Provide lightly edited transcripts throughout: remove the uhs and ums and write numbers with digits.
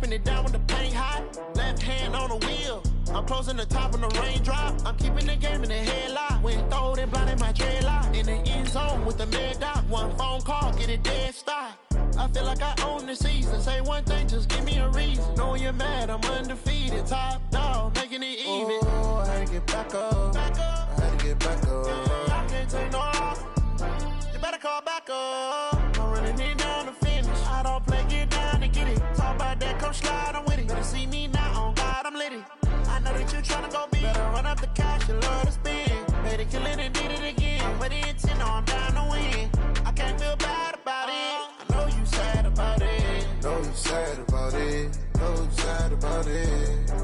keeping it down when the paint hot. Left hand on the wheel. I'm closing the top on the raindrop. I'm keeping the game in the headlock. When throwed and blinded my dreadlock. In the end zone with the mad dot. One phone call, get it dead stop. I feel like I own the season. Say one thing, just give me a reason. Knowing you're mad, I'm undefeated. Top dog, making it even. Oh, I had to get back up. I had to get back up. I can't take no off. You better call back up. I'm running it down to finish. I don't play, get down to get it. Talk about that, come slide, I'm with it. Better see me now, on God, I'm lit it. I know that you tryna go big. Better run up the cash, you love to spend. Made it, kill it, and did it again. With the intent, I'm down to win. I can't feel bad about it. I know you sad about it. Know you sad about it. Know you sad about it.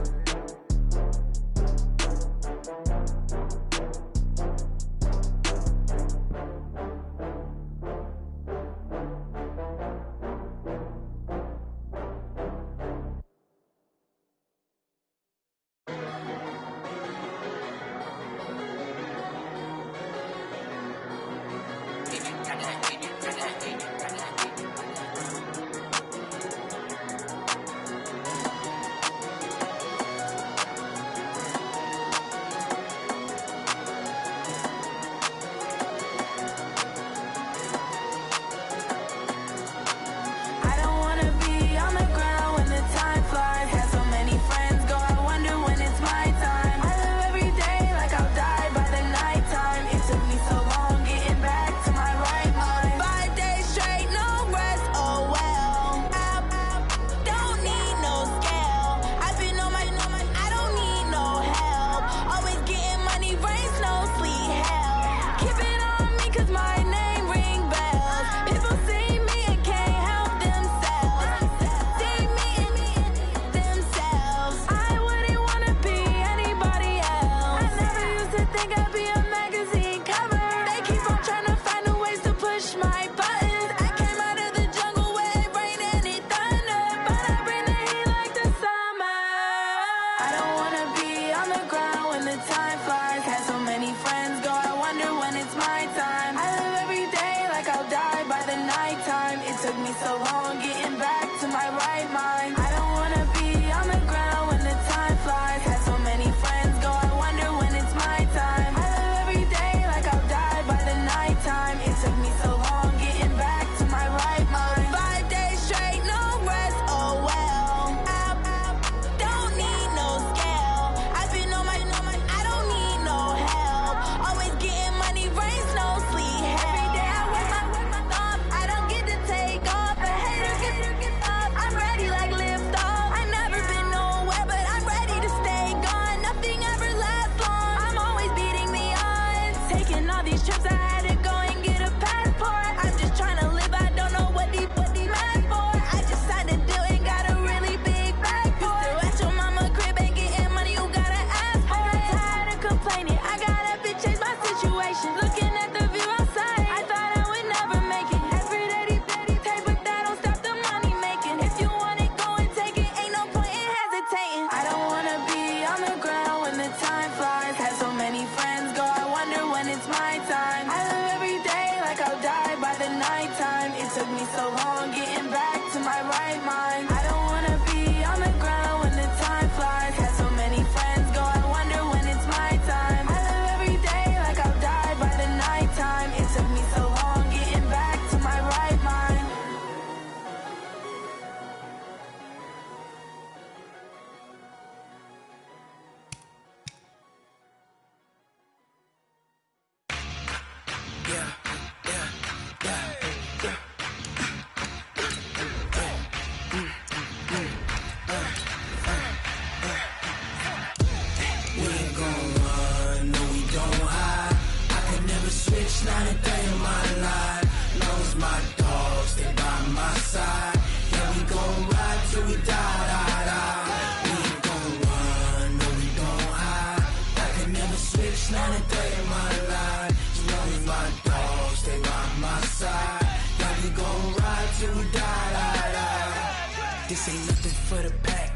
This ain't nothing for the pack.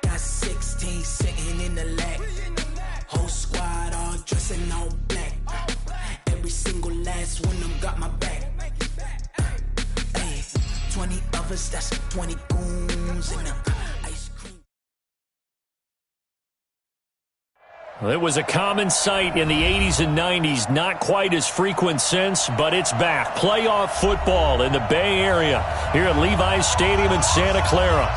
Got 16 sitting in the lap. Whole squad all dressing all black. Every single last one of them got my back. Hey, 20 of us, that's 20 goons in them. It was a common sight in the 80s and 90s, not quite as frequent since, but it's back. Playoff football in the Bay Area here at Levi's Stadium in Santa Clara.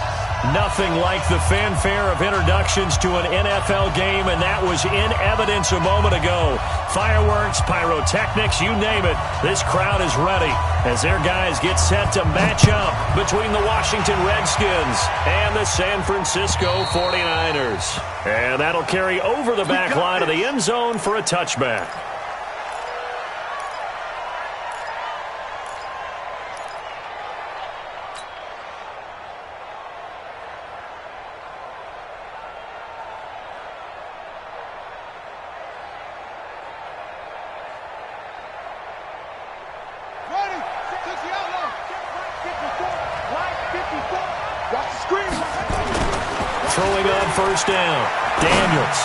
Nothing like the fanfare of introductions to an NFL game, and that was in evidence a moment ago. Fireworks, pyrotechnics, you name it. This crowd is ready as their guys get set to match up between the Washington Redskins and the San Francisco 49ers. And that'll carry over the back line of the end zone for a touchback. Throwing on first down, Daniels.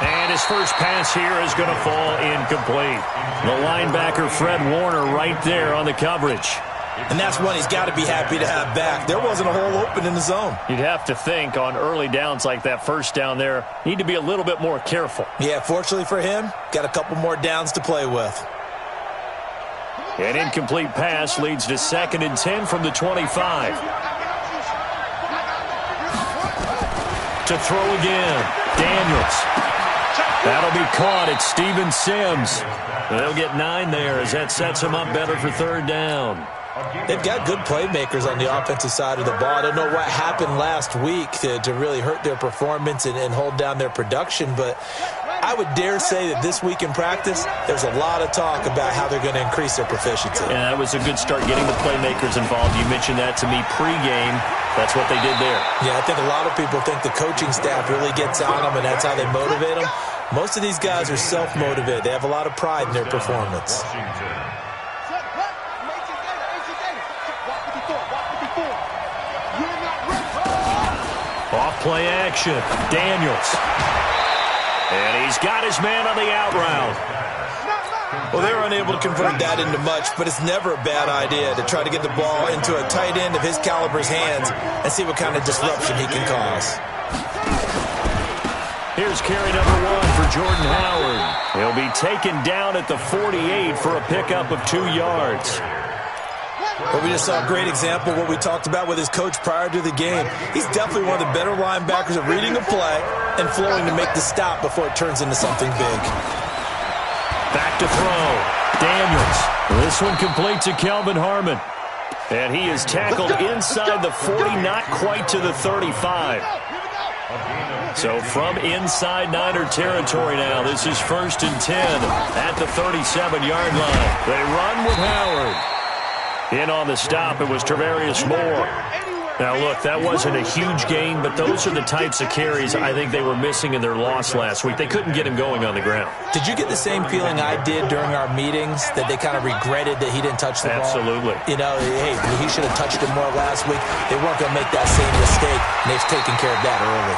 And his first pass here is going to fall incomplete. The linebacker, Fred Warner, right there on the coverage. And that's one he's got to be happy to have back. There wasn't a hole open in the zone. You'd have to think on early downs like that first down there, need to be a little bit more careful. Yeah, fortunately for him, got a couple more downs to play with. An incomplete pass leads to 2nd and 10 from the 25. To throw again, Daniels. That'll be caught at Steven Sims. They'll get 9 there as that sets them up better for 3rd down. They've got good playmakers on the offensive side of the ball. I don't know what happened last week to really hurt their performance and hold down their production, but I would dare say that this week in practice, there's a lot of talk about how they're going to increase their proficiency. Yeah, that was a good start getting the playmakers involved. You mentioned that to me pregame. That's what they did there. Yeah, I think a lot of people think the coaching staff really gets on them, and that's how they motivate them. Most of these guys are self-motivated. They have a lot of pride in their performance. Off play action, Daniels. And he's got his man on the out route. Well, they're unable to convert that into much, but it's never a bad idea to try to get the ball into a tight end of his caliber's hands and see what kind of disruption he can cause. Here's carry number 1 for Jordan Howard. He'll be taken down at the 48 for a pickup of 2 yards. Well, we just saw a great example of what we talked about with his coach prior to the game. He's definitely one of the better linebackers at reading a play and flowing to make the stop before it turns into something big. Back to throw. Daniels. This one complete to Kelvin Harmon. And he is tackled inside the 40, not quite to the 35. So from inside Niner territory now, this is 1st and 10 at the 37-yard line. They run with Howard. In on the stop, it was Travarius Moore. Now, look, that wasn't a huge gain, but those are the types of carries I think they were missing in their loss last week. They couldn't get him going on the ground. Did you get the same feeling I did during our meetings, that they kind of regretted that he didn't touch the ball? Absolutely. You know, hey, he should have touched it more last week. They weren't going to make that same mistake, and they've taken care of that early.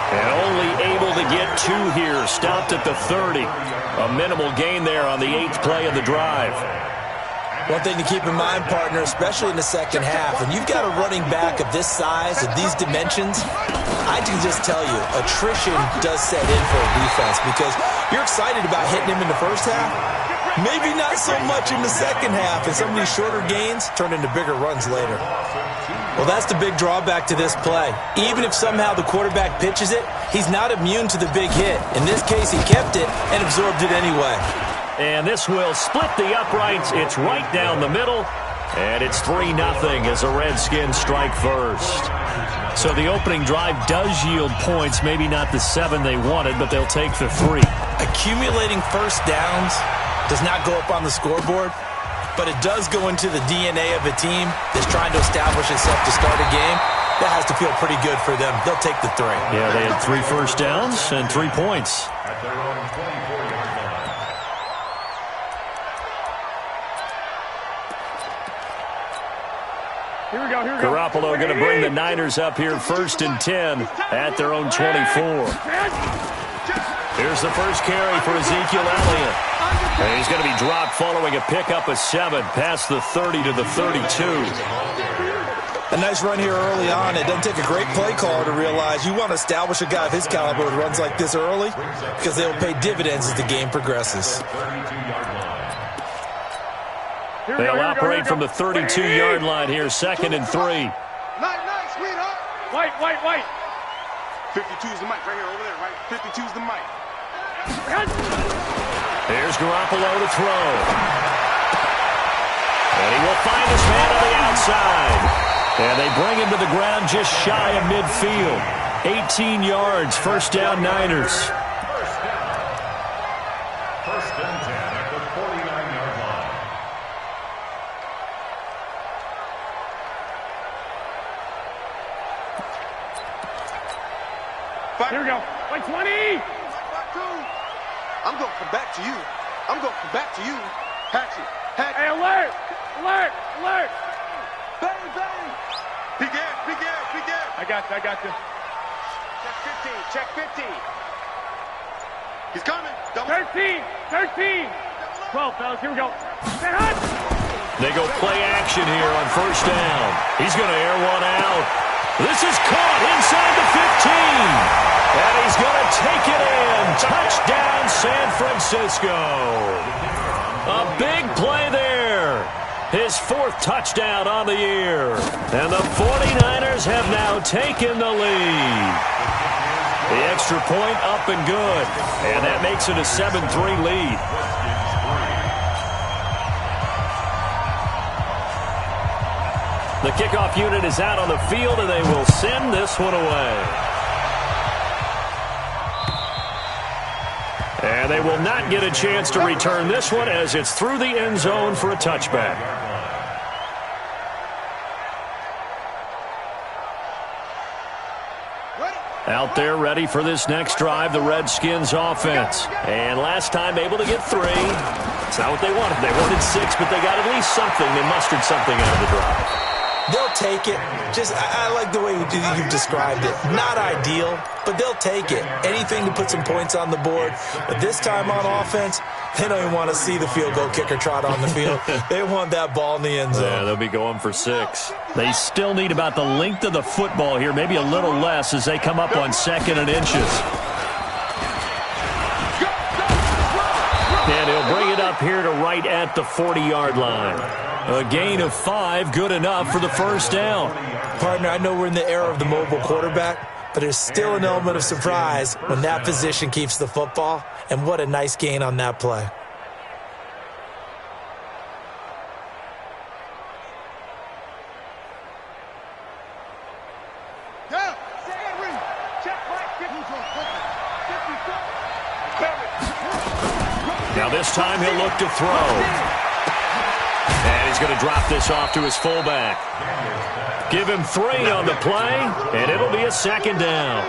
And only able to get 2 here, stopped at the 30. A minimal gain there on the 8th play of the drive. One thing to keep in mind, partner, especially in the second half, when you've got a running back of this size, of these dimensions, I can just tell you, attrition does set in for a defense because you're excited about hitting him in the first half. Maybe not so much in the second half, and some of these shorter gains turn into bigger runs later. Well, that's the big drawback to this play. Even if somehow the quarterback pitches it, he's not immune to the big hit. In this case, he kept it and absorbed it anyway. And this will split the uprights. It's right down the middle. And it's 3-0 as the Redskins strike first. So the opening drive does yield points. Maybe not the 7 they wanted, but they'll take the 3. Accumulating first downs does not go up on the scoreboard, but it does go into the DNA of a team that's trying to establish itself to start a game. That has to feel pretty good for them. They'll take the 3. Yeah, they had 3 first downs and 3 points. Garoppolo going to bring the Niners up here 1st and 10 at their own 24. Here's the first carry for Ezekiel Elliott. And he's going to be dropped following a pickup of 7 past the 30 to the 32. A nice run here early on. It doesn't take a great play caller to realize you want to establish a guy of his caliber with runs like this early because they will pay dividends as the game progresses. They'll operate from the 32-yard line here, 2nd and 3. Nice, sweetheart. White. 52's the mic right here, over there, right? 52's the mic. Here's Garoppolo to throw. And he will find his man on the outside. And they bring him to the ground just shy of midfield. 18 yards, first down Niners. First and 10 at the 49-yard line. Here we go. Like 20. I'm going to come back to you. Hatchet. Hey, alert. Bang. Big ass. I got you. Check 15. He's coming. 13. 12, fellas. Here we go. They go play action here on first down. He's going to air one out. This is caught inside the 15. And he's going to take it in. Touchdown, San Francisco. A big play there. His 4th touchdown on the year. And the 49ers have now taken the lead. The extra point up and good. And that makes it a 7-3 lead. The kickoff unit is out on the field, and they will send this one away. And they will not get a chance to return this one as it's through the end zone for a touchback. Out there ready for this next drive, the Redskins offense. And last time able to get 3. It's not what they wanted. They wanted 6, but they got at least something. They mustered something out of the drive. They'll take it. I like the way you've described it. Not ideal, but they'll take it. Anything to put some points on the board. But this time on offense, they don't even want to see the field goal kicker trot on the field. They want that ball in the end zone. Yeah, they'll be going for 6. They still need about the length of the football here, maybe a little less as they come up on 2nd and inches. And he'll bring it up here to right at the 40-yard line. A gain of 5, good enough for the first down. Partner, I know we're in the era of the mobile quarterback, but there's still an element of surprise when that position keeps the football, and what a nice gain on that play. Now this time he'll look to throw. And he's going to drop this off to his fullback. Give him 3 on the play, and it'll be a 2nd down.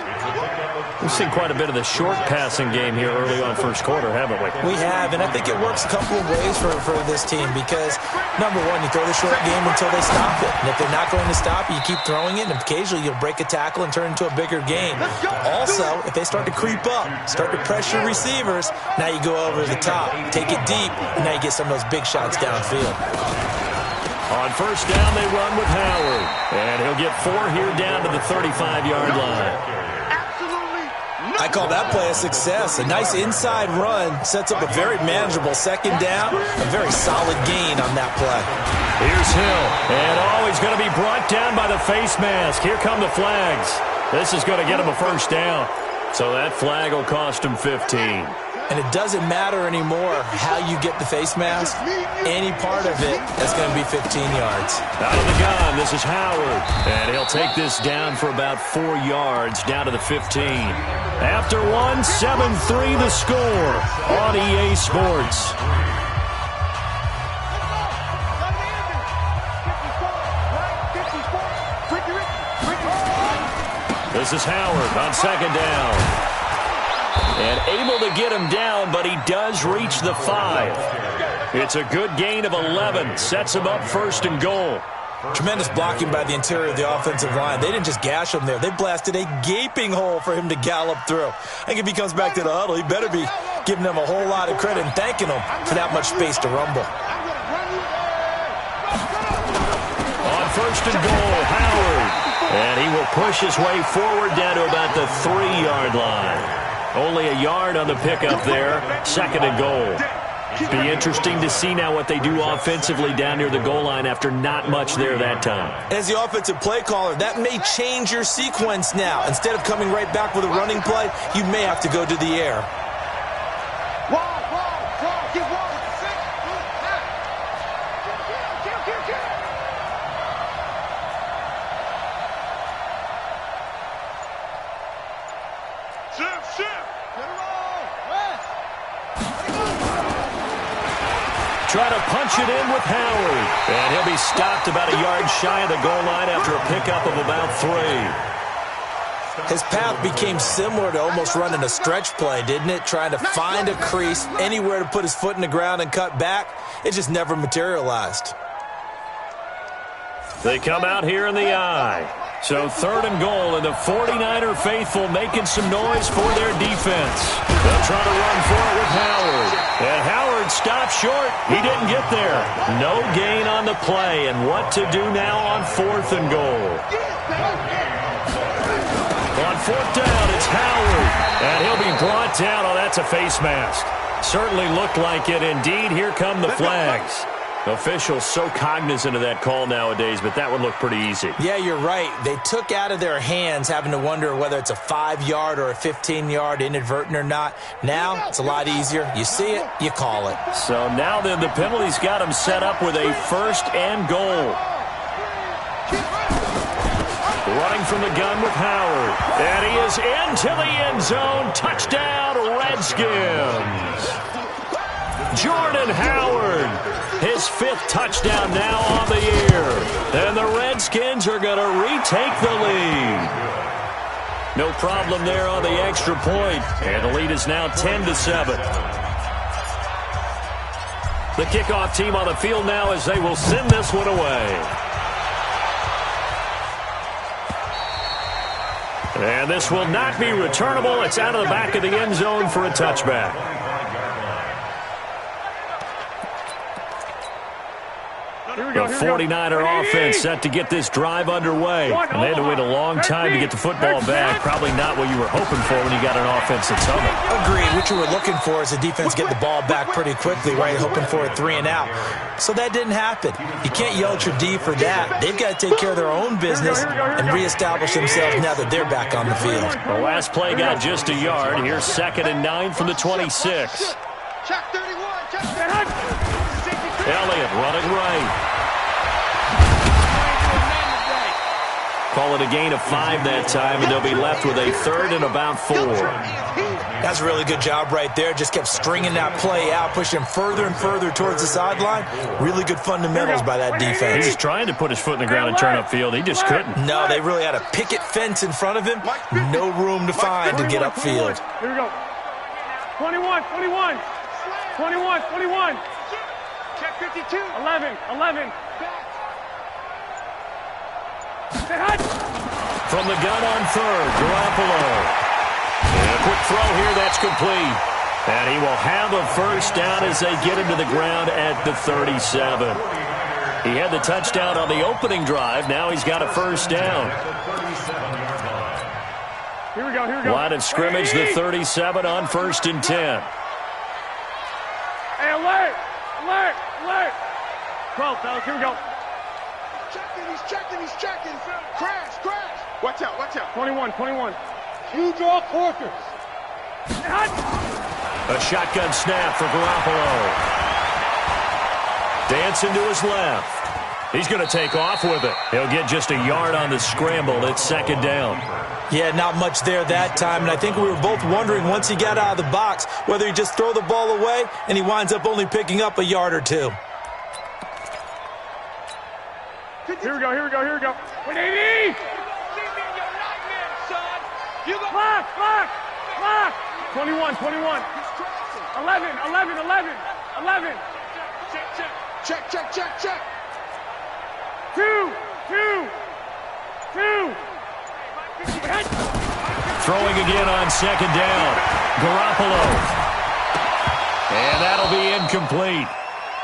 We've seen quite a bit of the short passing game here early on first quarter, haven't we? We have, and I think it works a couple of ways for this team because, number one, you throw the short game until they stop it. And if they're not going to stop it, you keep throwing it, and occasionally you'll break a tackle and turn it into a bigger game. Also, if they start to creep up, start to pressure receivers, now you go over the top, take it deep, and now you get some of those big shots downfield. On first down, they run with Howard. And he'll get 4 here down to the 35-yard line. I call that play a success. A nice inside run sets up a very manageable 2nd down. A very solid gain on that play. Here's Hill. And he's going to be brought down by the face mask. Here come the flags. This is going to get him a first down. So that flag will cost him 15. And it doesn't matter anymore how you get the face mask. Any part of it, that's going to be 15 yards. Out of the gun, this is Howard. And he'll take this down for about 4 yards, down to the 15. After 1, 7-3 the score on EA Sports. This is Howard on 2nd down. And able to get him down, but he does reach the 5. It's a good gain of 11. Sets him up 1st and goal. Tremendous blocking by the interior of the offensive line. They didn't just gash him there. They blasted a gaping hole for him to gallop through. I think if he comes back to the huddle, he better be giving them a whole lot of credit and thanking them for that much space to rumble. On first and goal, Howard. And he will push his way forward down to about the 3-yard line. Only a yard on the pickup there. Second and goal. Be interesting to see now what they do offensively down near the goal line after not much there that time. As the offensive play caller, that may change your sequence now. Instead of coming right back with a running play, you may have to go to the air. Try to punch it in with Howard. And he'll be stopped about a yard shy of the goal line after a pickup of about 3. His path became similar to almost running a stretch play, didn't it? Trying to find a crease, anywhere to put his foot in the ground and cut back. It just never materialized. They come out here in the I. So third and goal, and the 49er faithful making some noise for their defense. They'll try to run for it with Howard. And Howard stopped short. He didn't get there. No gain on the play. And what to do now on fourth and goal? On fourth down, it's Howard. And he'll be brought down. Oh, that's a face mask. Certainly looked like it. Indeed, here come the flags. Officials so cognizant of that call nowadays, but that would look pretty easy. Yeah, you're right. They took out of their hands having to wonder whether it's a 5-yard or a 15-yard inadvertent or not. Now, it's a lot easier. You see it, you call it. So now then, the penalty's got him set up with a first and goal. Running from the gun with Howard. And he is into the end zone. Touchdown, Redskins. Jordan Howard, his 5th touchdown now on the year. And the Redskins are going to retake the lead. No problem there on the extra point. And the lead is now 10-7. The kickoff team on the field now as they will send this one away. And this will not be returnable. It's out of the back of the end zone for a touchback. The 49er offense set to get this drive underway. And they had to wait a long time to get the football back. Probably not what you were hoping for when you got an offense that's humming. Agreed. What you were looking for is the defense get the ball back pretty quickly, right? Hoping for a 3 and out. So that didn't happen. You can't yell at your D for that. They've got to take care of their own business and reestablish themselves now that they're back on the field. The last play got just a yard. Here's 2nd and 9 from the 26. Check 31. Check Elliott running right. Call it a gain of 5 that time, and they'll be left with a 3rd and about 4. That's a really good job right there. Just kept stringing that play out, pushing further and further towards the sideline. Really good fundamentals by that defense. He was trying to put his foot in the ground and turn upfield. He just couldn't. No, they really had a picket fence in front of him. No room to find to get upfield. Here we go. 21, 21. 21, 21. Check 52. 11. From the gun on 3rd, Garoppolo. And a quick throw here, that's complete. And he will have a first down as they get him to the ground at the 37. He had the touchdown on the opening drive. Now he's got a first down. Here we go. Line of scrimmage, the 37 on 1st and 10. Hey, alert. 12, fellas, here we go. He's checking. Crash. Watch out. 21. You draw quarters. A shotgun snap for Garoppolo. Dancing to his left. He's going to take off with it. He'll get just a yard on the scramble. It's 2nd down. Yeah, not much there that time, and I think we were both wondering once he got out of the box whether he'd just throw the ball away, and he winds up only picking up a yard or 2. Here we go. 180! Block! 21. 11. Check. 2. Throwing again on 2nd down. Garoppolo. And that'll be incomplete.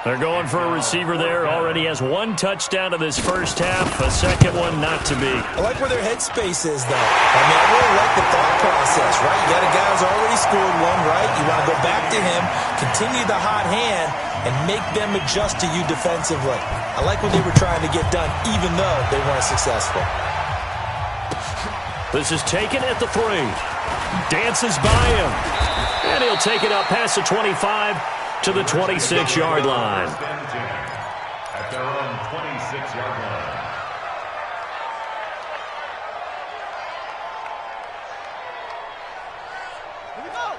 They're going for a receiver there. Already has one touchdown in this first half. A second one not to be. I like where their headspace is, though. I mean, I really like the thought process, right? You got a guy who's already scored one, right? You want to go back to him, continue the hot hand, and make them adjust to you defensively. I like what they were trying to get done, even though they weren't successful. This is taken at the 3. Dances by him. And he'll take it up past the 25 to the 26-yard line. At their own 26-yard line.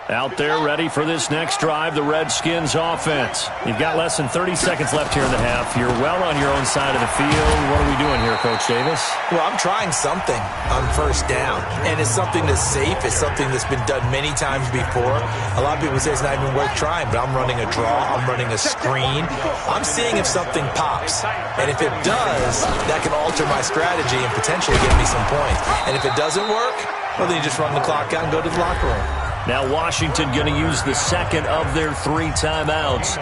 Out there ready for this next drive, the Redskins offense. You've got less than 30 seconds left here in the half. You're well on your own side of the field. What are we doing here, Coach Davis? Well, I'm trying something on first down, and it's something that's safe. It's something that's been done many times before. A lot of people say it's not even worth trying, but I'm running a draw. I'm running a screen. I'm seeing if something pops, and if it does, that can alter my strategy and potentially get me some points. And if it doesn't work, well, then you just run the clock out and go to the locker room. Now Washington going to use the second of their 3 timeouts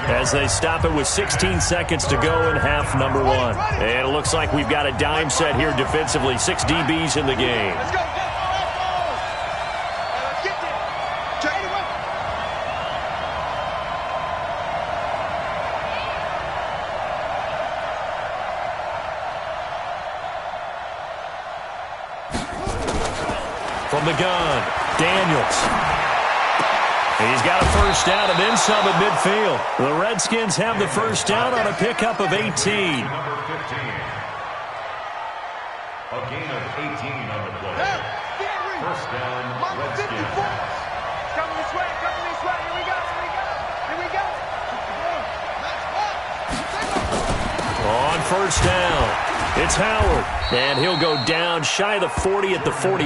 as they stop it with 16 seconds to go in half number 1. And it looks like we've got a dime set here defensively. 6 DBs in the game. Let's go. From the gun, Daniels. He's got a first down and then some at midfield. The Redskins have the first down on a pickup of 18. Number 15. A gain of 18 on the play. First down, Redskins. Coming this way, coming this way. Here we go, here we go, here we go. On first down, it's Howard. And he'll go down shy of the 40 at the 41.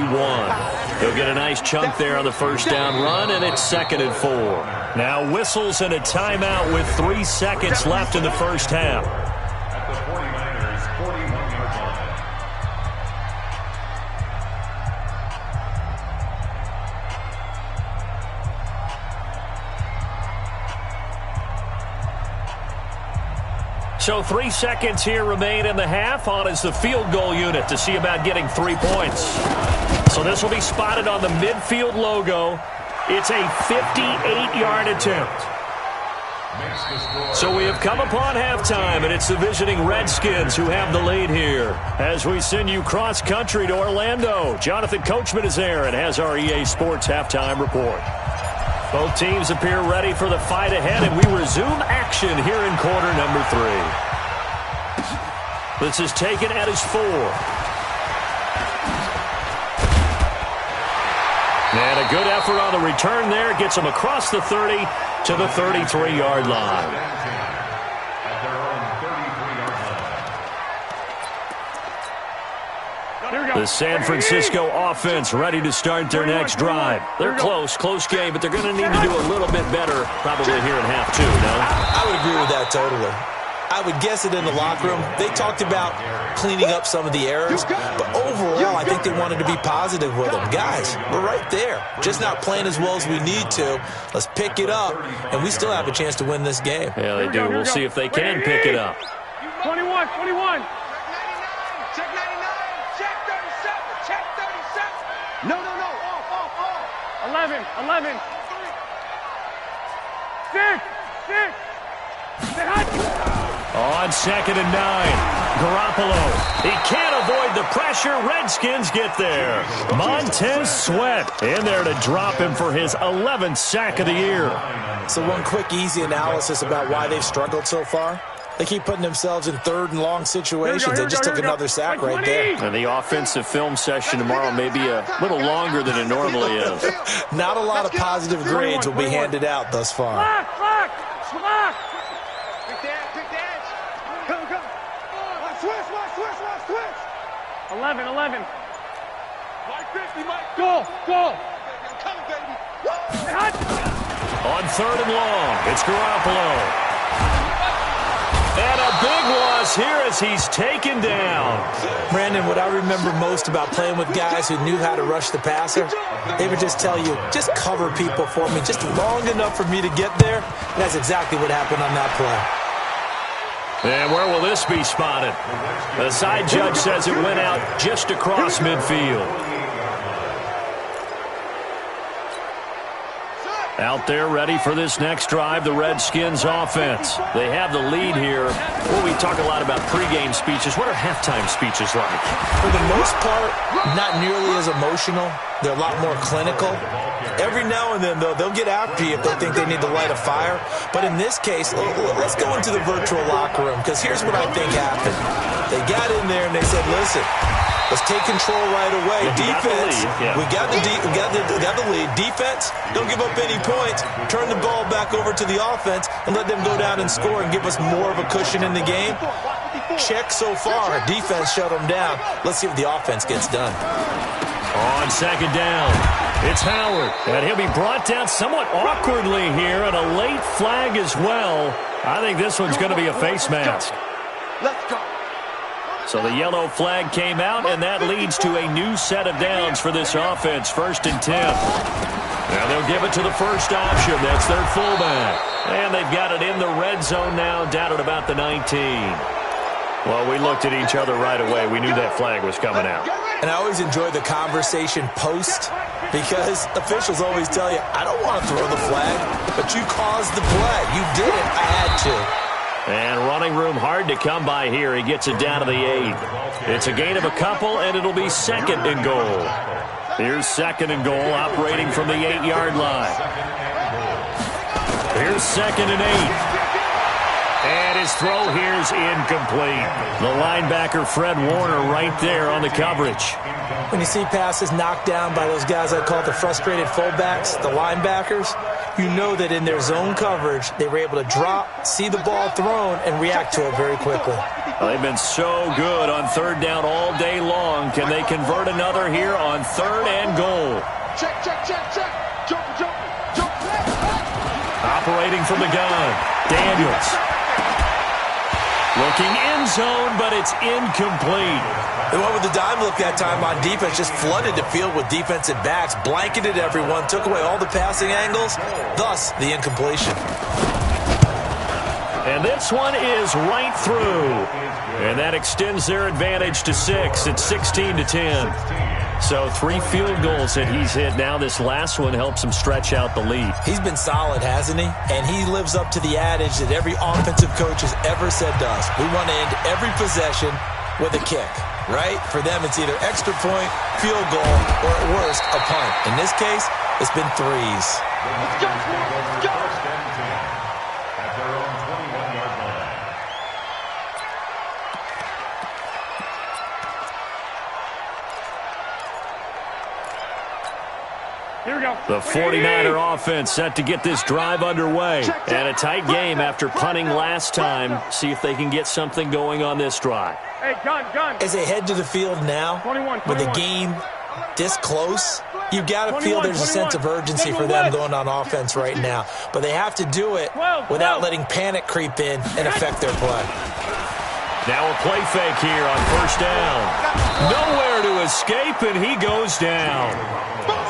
He'll get a nice chunk there on the first down run, and it's 2nd and 4. Now whistles and a timeout with 3 seconds left in the first half. At the 49ers, 41-yard line. So 3 seconds here remain in the half. On is the field goal unit to see about getting 3 points. So this will be spotted on the midfield logo. It's a 58-yard attempt. So we have come upon halftime, and it's the visiting Redskins who have the lead here. As we send you cross-country to Orlando, Jonathan Coachman is there and has our EA Sports halftime report. Both teams appear ready for the fight ahead, and we resume action here in quarter number 3. This is taken at his 4. And a good effort on the return there. Gets him across the 30 to the 33-yard line. At their own 33-yard line. The San Francisco offense ready to start their next drive. They're close game, but they're going to need to do a little bit better probably here in half 2, no? I would agree with that totally. I would guess it in the locker room. They talked about cleaning up some of the errors, but overall, I think they wanted to be positive with them. Guys, we're right there. Just not playing as well as we need to. Let's pick it up, and we still have a chance to win this game. Yeah, they do. We'll see if they can pick it up. 21. Check 99. Check 37. Check 37. No. Off. 11. 6. On 2nd and 9, Garoppolo. He can't avoid the pressure. Redskins get there. Montez Sweat in there to drop him for his 11th sack of the year. So one quick, easy analysis about why they've struggled so far. They keep putting themselves in 3rd and long situations. They just took another sack right there. And the offensive film session tomorrow may be a little longer than it normally is. Not a lot of positive grades will be handed out thus far. Lock. Pick the edge. Come. Switch. 11. Mike 50, Mike. Go. I'm coming, baby. On 3rd and long, it's Garoppolo. And a big loss here as he's taken down. Brandon, what I remember most about playing with guys who knew how to rush the passer, they would just tell you, just cover people for me, just long enough for me to get there. And that's exactly what happened on that play. And where will this be spotted? The side judge says it went out just across midfield. Out there ready for this next drive, the Redskins offense. They have the lead here. Well, we talk a lot about pregame speeches. What are halftime speeches like? For the most part, not nearly as emotional. They're a lot more clinical. Every now and then, though, they'll get after you if they think they need to light a fire. But in this case, let's go into the virtual locker room, because here's what I think happened. They got in there and they said, listen, let's take control right away. Defense, we got the lead. Defense, don't give up any points. Turn the ball back over to the offense and let them go down and score and give us more of a cushion in the game. Check so far. Defense shut them down. Let's see what the offense gets done. On second down, it's Howard, and he'll be brought down somewhat awkwardly here, and a late flag as well. I think this one's going to be a face mask. Let's go. So the yellow flag came out, and that leads to a new set of downs for this offense, 1st and 10. Now they'll give it to the first option. That's their fullback. And they've got it in the red zone now, down at about the 19. Well, we looked at each other right away. We knew that flag was coming out. And I always enjoy the conversation post, because officials always tell you, I don't want to throw the flag, but you caused the play. You did it. I had to. And running room hard to come by here. He gets it down to the 8. It's a gain of a couple, and it'll be 2nd and goal. Here's 2nd and goal, operating from the 8-yard line. Here's 2nd and 8. And his throw here's incomplete. The linebacker, Fred Warner, right there on the coverage. When you see passes knocked down by those guys I call the frustrated fullbacks, the linebackers, you know that in their zone coverage, they were able to drop, see the ball thrown, and react to it very quickly. Well, they've been so good on 3rd down all day long. Can they convert another here on 3rd and goal? Check. Jump. Operating from the gun, Daniels. Looking in zone, but it's incomplete. They went with the dime look that time on defense, just flooded the field with defensive backs, blanketed everyone, took away all the passing angles, thus the incompletion. And this one is right through. And that extends their advantage to 6. It's 16-10. So 3 field goals that he's hit. Now this last one helps him stretch out the lead. He's been solid, hasn't he? And he lives up to the adage that every offensive coach has ever said to us. We want to end every possession with a kick, right? For them, it's either extra point, field goal, or at worst, a punt. In this case, it's been 3s. Let's go. At their own 21-yard line. Here we go. The 49er offense set to get this drive underway. And a tight game after punting last time. See if they can get something going on this drive. Hey, gun. As they head to the field now, 21. with the game this close, you've got to feel there's a sense of urgency for them going on offense right now. But they have to do it without letting panic creep in and affect their play. Now a play fake here on 1st down. Nowhere to escape, and he goes down.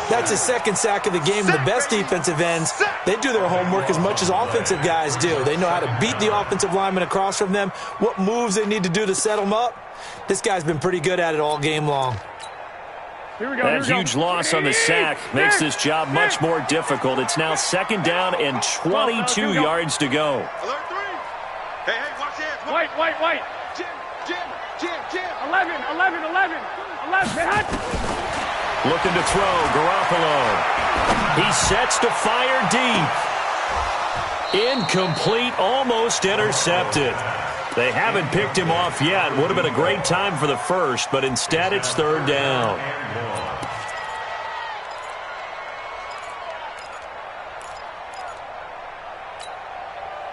That's his 2nd sack of the game. The best defensive ends, they do their homework as much as offensive guys do. They know how to beat the offensive lineman across from them, what moves they need to do to set them up. This guy's been pretty good at it all game long. That huge loss on the sack makes this job much more difficult. It's now 2nd down and 22 yards to go. Alert 3. Hey, watch this. White. Jim. 11. Looking to throw, Garoppolo. He sets to fire deep. Incomplete, almost intercepted. They haven't picked him off yet. Would have been a great time for the first, but instead it's 3rd down.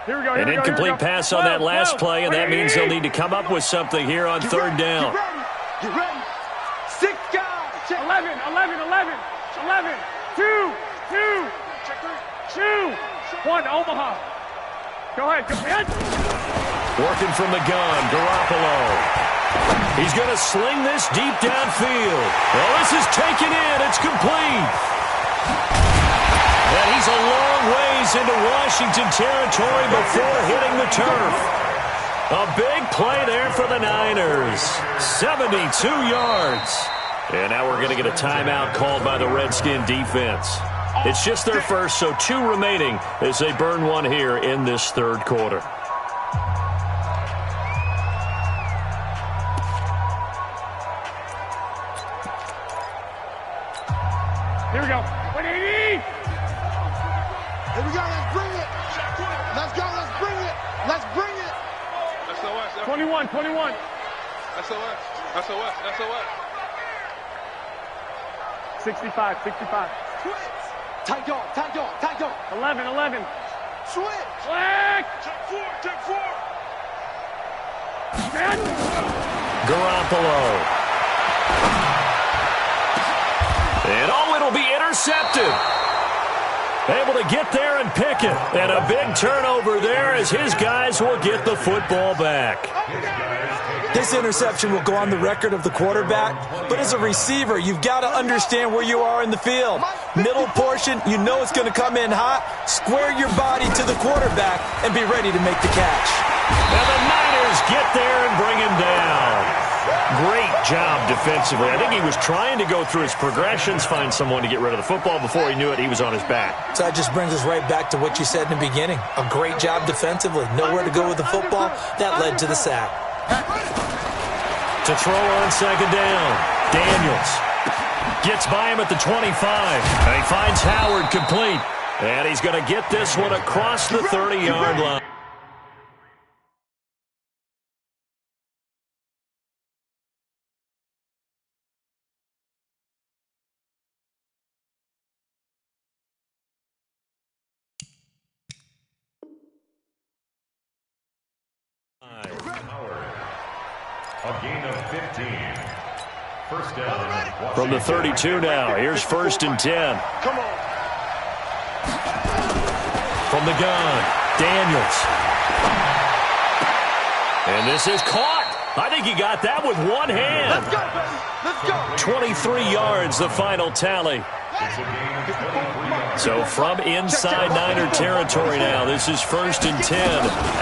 An incomplete pass on that last play, and that means they'll need to come up with something here on 3rd down. Get ready. 6 guys. 11. 2. 1, Omaha. Go ahead. Working from the gun, Garoppolo. He's going to sling this deep downfield. Well, this is taken in. It's complete. And he's a long ways into Washington territory before hitting the turf. A big play there for the Niners. 72 yards. And now we're going to get a timeout called by the Redskin defense. It's just their first, so 2 remaining as they burn one here in this third quarter. Here we go. 180. Here we go. Let's bring it. Let's go. Let's bring it. Let's bring it. SOS. 21. SOS. SOS. SOS. 65. Switch. Tight dog. 11. Switch. Flag. Check 4. Garoppolo. And it'll be intercepted. Able to get there and pick it. And a big turnover there as his guys will get the football back. This interception will go on the record of the quarterback, but as a receiver, you've got to understand where you are in the field. Middle portion, you know it's going to come in hot. Square your body to the quarterback and be ready to make the catch. And the Niners get there and bring him down. Great job defensively. I think he was trying to go through his progressions, find someone to get rid of the football. Before he knew it, he was on his back. So that just brings us right back to what you said in the beginning. A great job defensively. Nowhere to go with the football. That led to the sack. To throw on second down. Daniels gets by him at the 25. And he finds Howard complete. And he's going to get this one across the 30-yard line. A gain of 15. First down. From the 32 now. Here's 1st and 10. Come on. From the gun, Daniels. And this is caught. I think he got that with one hand. Let's go, baby. Let's go. 23 yards, the final tally. So from inside Niner territory now, this is 1st and 10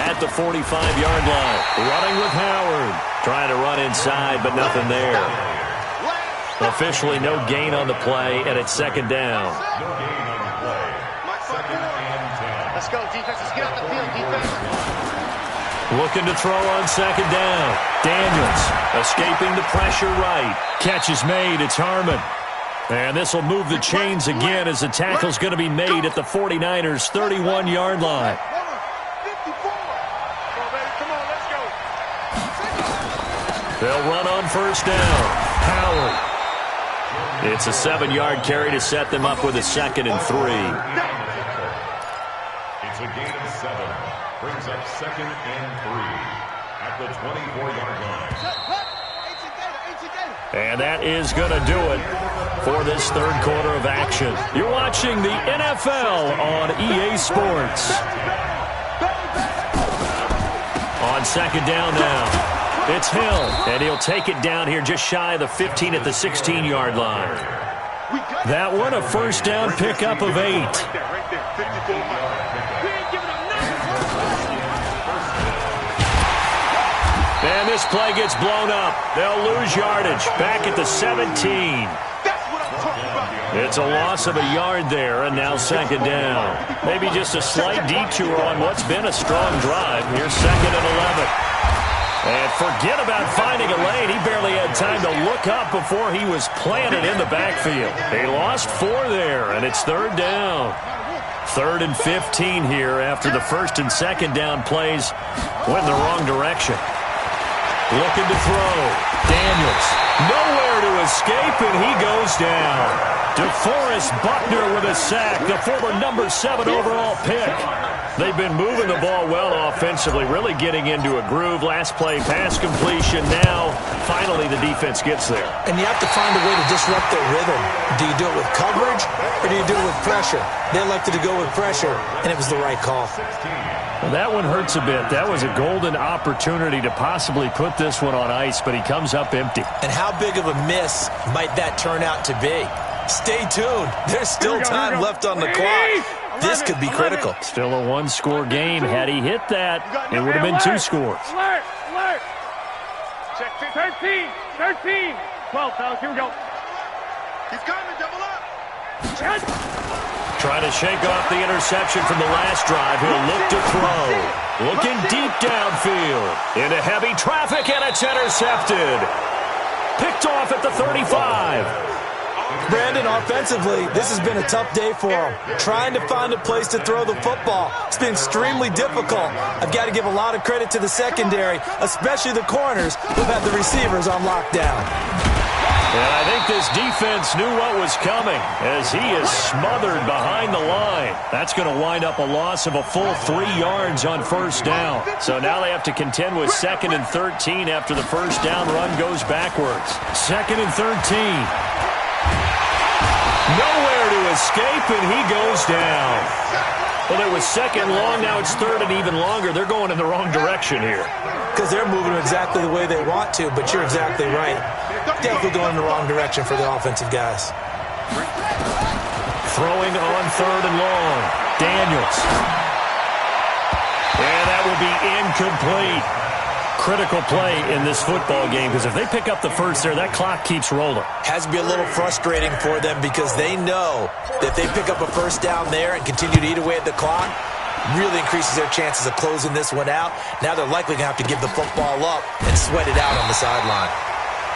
at the 45-yard line. Running with Howard. Trying to run inside, but nothing there. Officially no gain on the play, and it's 2nd down. No gain on the play. 2nd and 10. Let's go, defense. Let's get off the field, defense. Looking to throw on 2nd down. Daniels escaping the pressure right. Catch is made. It's Harmon. And this will move the chains again as the tackle's going to be made at the 49ers' 31-yard line. They'll run on 1st down. Howard. It's a 7-yard carry to set them up with a 2nd and 3. It's a gain of 7. Brings up 2nd and 3 at the 24-yard line. And that is going to do it for this third quarter of action. You're watching the NFL on EA Sports. On 2nd down now. It's Hill, and he'll take it down here just shy of the 15 at the 16-yard line. That one a 1st down pickup of 8. And this play gets blown up. They'll lose yardage. Back at the 17. It's a loss of a yard there, and now 2nd down. Maybe just a slight detour on what's been a strong drive. Here's 2nd and 11. And forget about finding a lane. He barely had time to look up before he was planted in the backfield. He lost 4 there, and it's 3rd down. 3rd and 15 here after the 1st and 2nd down plays went in the wrong direction. Looking to throw. Daniels Nowhere to escape, and he goes down. DeForest Buckner with a sack, the former number 7 overall pick. They've been moving the ball well offensively, really getting into a groove. Last play, pass completion. Now, finally, the defense gets there. And you have to find a way to disrupt their rhythm. Do you do it with coverage, or do you do it with pressure? They elected to go with pressure, and it was the right call. Well, that one hurts a bit. That was a golden opportunity to possibly put this one on ice, but he comes up empty. And how big of a miss might that turn out to be? Stay tuned. There's still time left on the clock. This could be critical. Still a one-score game. Had he hit that, it would have been 2 scores. Alert! Alert! Check 13! 13! 12, fellas. Here we go. He's coming. Double up. Check. Trying to shake off the interception from the last drive. He'll look to throw. Looking deep downfield. Into heavy traffic, and it's intercepted. Picked off at the 35. Brandon, offensively, this has been a tough day for him. Trying to find a place to throw the football. It's been extremely difficult. I've got to give a lot of credit to the secondary, especially the corners who have the receivers on lockdown. And I think this defense knew what was coming as he is smothered behind the line. That's going to wind up a loss of a full 3 yards on first down. So now they have to contend with 2nd and 13 after the first down run goes backwards. 2nd and 13. Nowhere to escape, and he goes down. Well, it was 2nd long. Now it's 3rd and even longer. They're going in the wrong direction here. Because they're moving exactly the way they want to, but you're exactly right. Definitely going in the wrong direction for the offensive guys. Throwing on 3rd and long. Daniels. And that will be incomplete. Critical play in this football game because if they pick up the first there, that clock keeps rolling. Has to be a little frustrating for them because they know that if they pick up a first down there and continue to eat away at the clock, really increases their chances of closing this one out. Now they're likely going to have to give the football up and sweat it out on the sideline.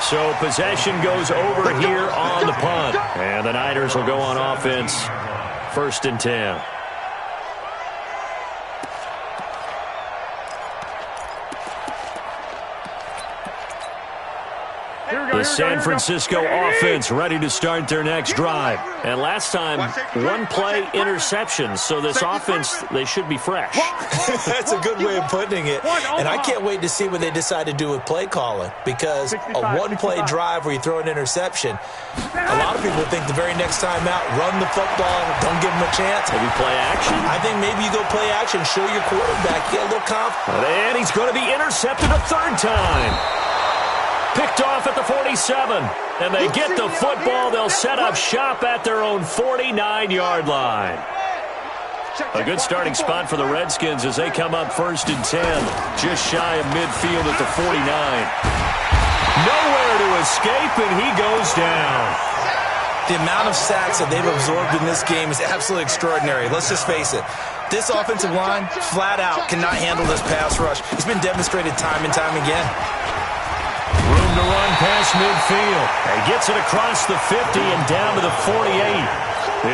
So possession goes over here on the punt. And the Niners will go on offense, 1st and 10. The San Francisco offense ready to start their next drive. And last time, 1-play interception. So this offense, they should be fresh. That's a good way of putting it. And I can't wait to see what they decide to do with play calling. Because a 1-play drive where you throw an interception, a lot of people think the very next time out, run the football, don't give them a chance. Maybe play action? I think maybe you go play action, show your quarterback, get a little confidence. And he's going to be intercepted a 3rd time. Picked off at the 47. And they get the football. They'll set up shop at their own 49-yard line. A good starting spot for the Redskins as they come up 1st and 10. Just shy of midfield at the 49. Nowhere to escape, and he goes down. The amount of sacks that they've absorbed in this game is absolutely extraordinary. Let's just face it. This offensive line, flat out, cannot handle this pass rush. It's been demonstrated time and time again. Room to run past midfield. He gets it across the 50 and down to the 48.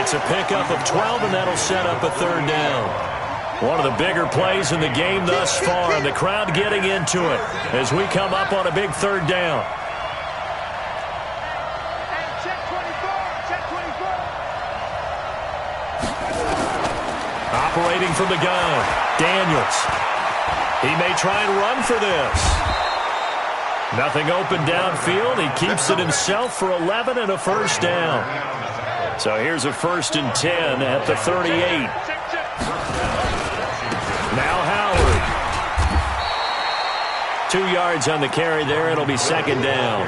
It's a pickup of 12, and that'll set up a 3rd down. One of the bigger plays in the game thus far, and the crowd getting into it as we come up on a big 3rd down. Check 24. Check 24. Operating from the gun, Daniels. He may try and run for this. Nothing open downfield. He keeps it himself for 11 and a 1st down. So here's a 1st and 10 at the 38. Now Howard. 2 yards on the carry there. It'll be 2nd down.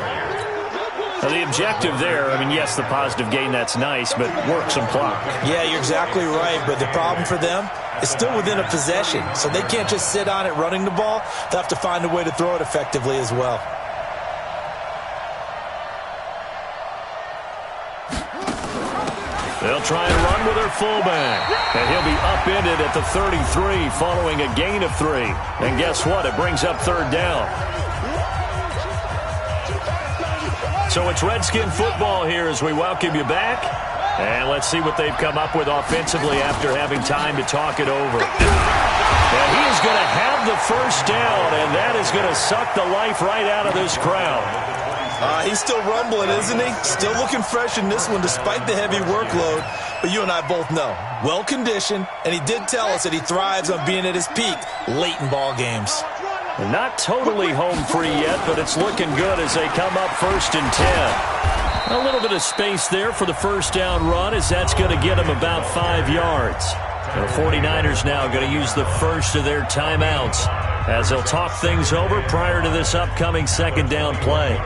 Now the objective there, I mean, yes, the positive gain, that's nice, but work some clock. Yeah, you're exactly right, but the problem for them is still within a possession, so they can't just sit on it running the ball. They'll have to find a way to throw it effectively as well. They'll try and run with their fullback, and he'll be upended at the 33 following a gain of 3. And guess what? It brings up 3rd down. So it's Redskin football here as we welcome you back. And let's see what they've come up with offensively after having time to talk it over. And he is going to have the 1st down, and that is going to suck the life right out of this crowd. He's still rumbling, isn't he? Still looking fresh in this one despite the heavy workload. But you and I both know, well-conditioned, and he did tell us that he thrives on being at his peak late in ball games. Not totally home free yet, but it's looking good as they come up 1st and 10. A little bit of space there for the first down run, as that's going to get him about 5 yards. The 49ers now going to use the first of their timeouts as they'll talk things over prior to this upcoming second down play.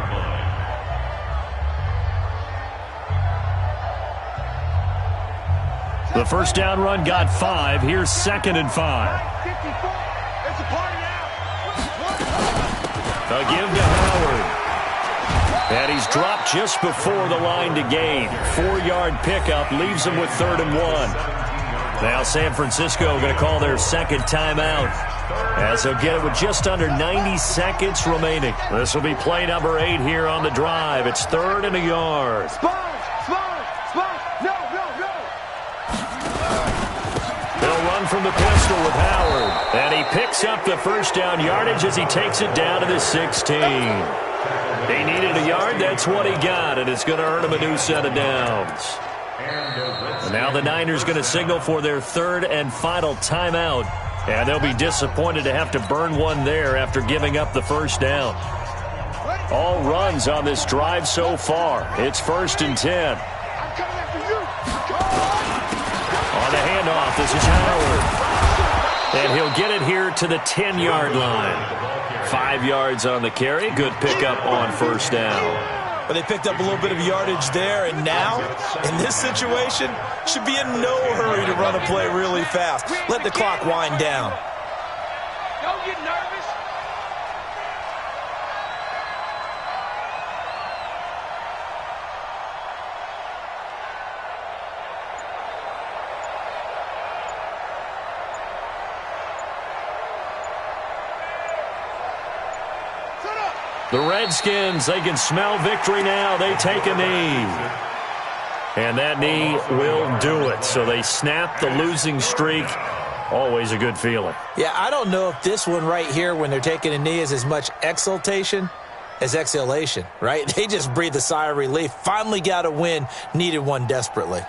The first down run got 5. Here's 2nd and 5. A give to Howard. And he's dropped just before the line to gain. 4-yard pickup leaves him with 3rd and 1. Now San Francisco going to call their second timeout, as they'll get it with just under 90 seconds remaining. This will be play number 8 here on the drive. It's 3rd and a yard. They'll run from the pistol with Howard. And he picks up the first down yardage as he takes it down to the 16. He needed a yard. That's what he got, and it's going to earn him a new set of downs. And now the Niners going to signal for their 3rd and final timeout. And they'll be disappointed to have to burn one there after giving up the first down. All runs on this drive so far. It's 1st and 10. On the handoff, this is Howard. And he'll get it here to the 10-yard line. 5 yards on the carry. Good pickup on first down. But they picked up a little bit of yardage there, and now, in this situation, should be in no hurry to run a play really fast. Let the clock wind down. Don't get nervous. The Redskins, they can smell victory now. They take a knee. And that knee will do it. So they snap the losing streak. Always a good feeling. Yeah, I don't know if this one right here, when they're taking a knee, is as much exultation as exhalation, right? They just breathe a sigh of relief. Finally got a win. Needed one desperately.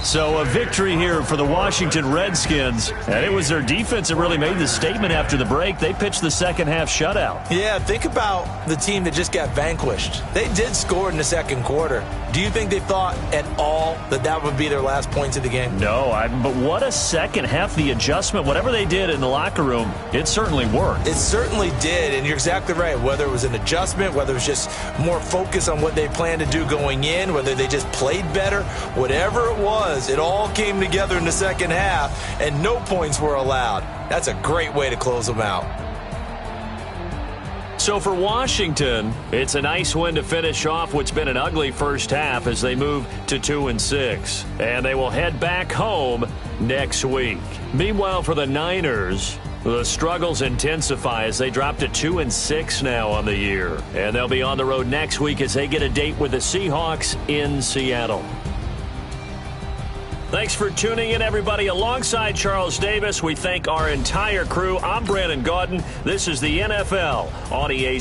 So a victory here for the Washington Redskins. And it was their defense that really made the statement after the break. They pitched the second half shutout. Yeah, think about the team that just got vanquished. They did score in the second quarter. Do you think they thought at all that that would be their last points of the game? No, but what a second half. The adjustment, whatever they did in the locker room, it certainly worked. It certainly did, and you're exactly right. Whether it was an adjustment, whether it was just more focus on what they planned to do going in, whether they just played better, whatever it was, it all came together in the second half, and no points were allowed. That's a great way to close them out. So for Washington, it's a nice win to finish off what's been an ugly first half as they move to 2-6. And they will head back home next week. Meanwhile, for the Niners, the struggles intensify as they drop to 2-6 now on the year. And they'll be on the road next week as they get a date with the Seahawks in Seattle. Thanks for tuning in, everybody. Alongside Charles Davis, we thank our entire crew. I'm Brandon Gaudin. This is the NFL on EA.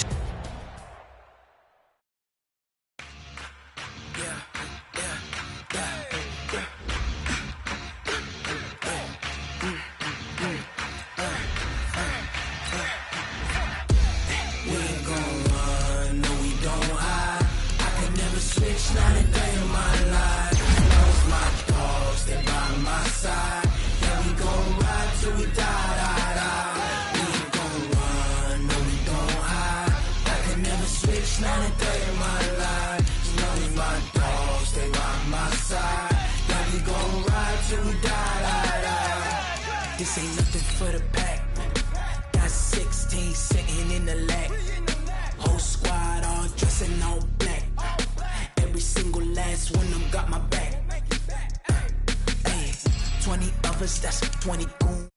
This ain't nothing for the pack. Got 16 sitting in the lap. Whole squad all dressing all black. Every single last one of them got my back. Hey, 20 of us, that's 20 goons.